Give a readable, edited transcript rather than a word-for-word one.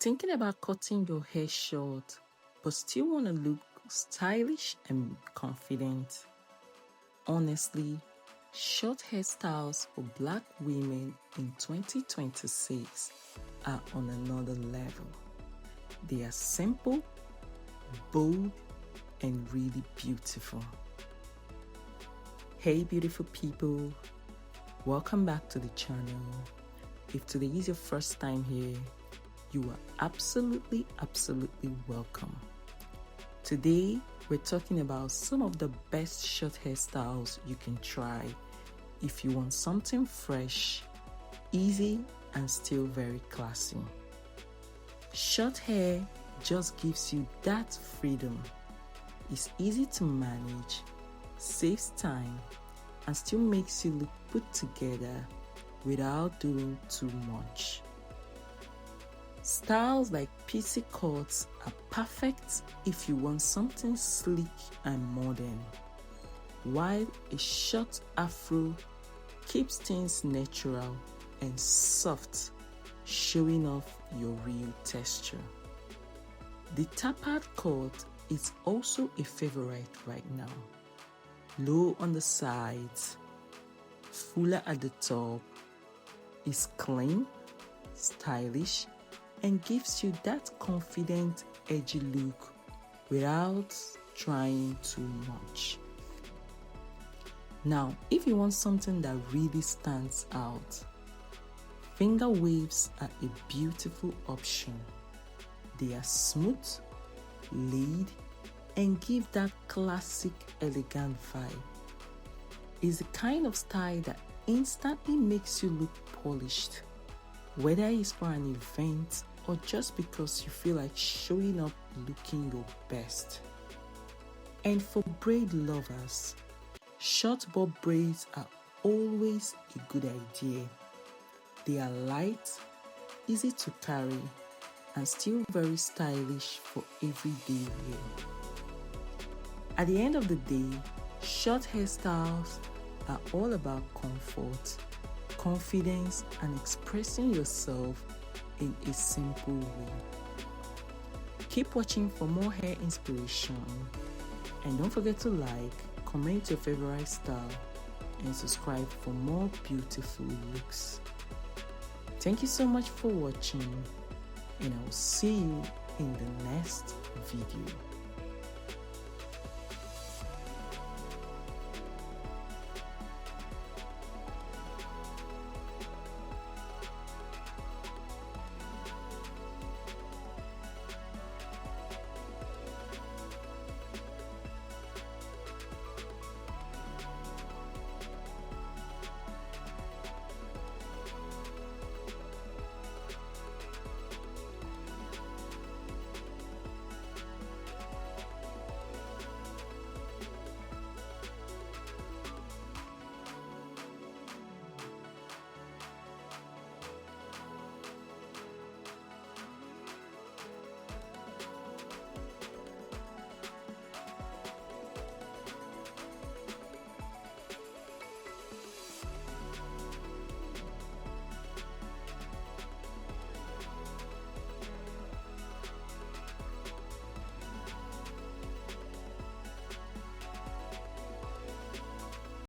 Thinking about cutting your hair short but still want to look stylish and confident? Honestly, short hairstyles for Black women in 2026 are on another level. They are simple, bold, and really beautiful. Hey beautiful people, welcome back to the channel. If today is your first time here, you are absolutely welcome. Today, we're talking about some of the best short hairstyles you can try if you want something fresh, easy, and still very classy. Short hair just gives you that freedom. It's easy to manage, saves time, and still makes you look put together without doing too much. Styles like Pixie cuts are perfect if you want something sleek and modern, while a short afro keeps things natural and soft, showing off your real texture. The tapered cut is also a favorite right now. Low on the sides, fuller at the top, is clean, stylish, and gives you that confident, edgy look without trying too much. Now, if you want something that really stands out, finger waves are a beautiful option. They are smooth, laid, and give that classic, elegant vibe. It's the kind of style that instantly makes you look polished, whether it's for an event or just because you feel like showing up looking your best. And for braid lovers, short bob braids are always a good idea. They are light, easy to carry, and still very stylish for everyday wear. At the end of the day, short hairstyles are all about comfort, confidence, and expressing yourself in a simple way. Keep watching for more hair inspiration, and don't forget to like, comment your favorite style, and subscribe for more beautiful looks. Thank you so much for watching, and I will see you in the next video.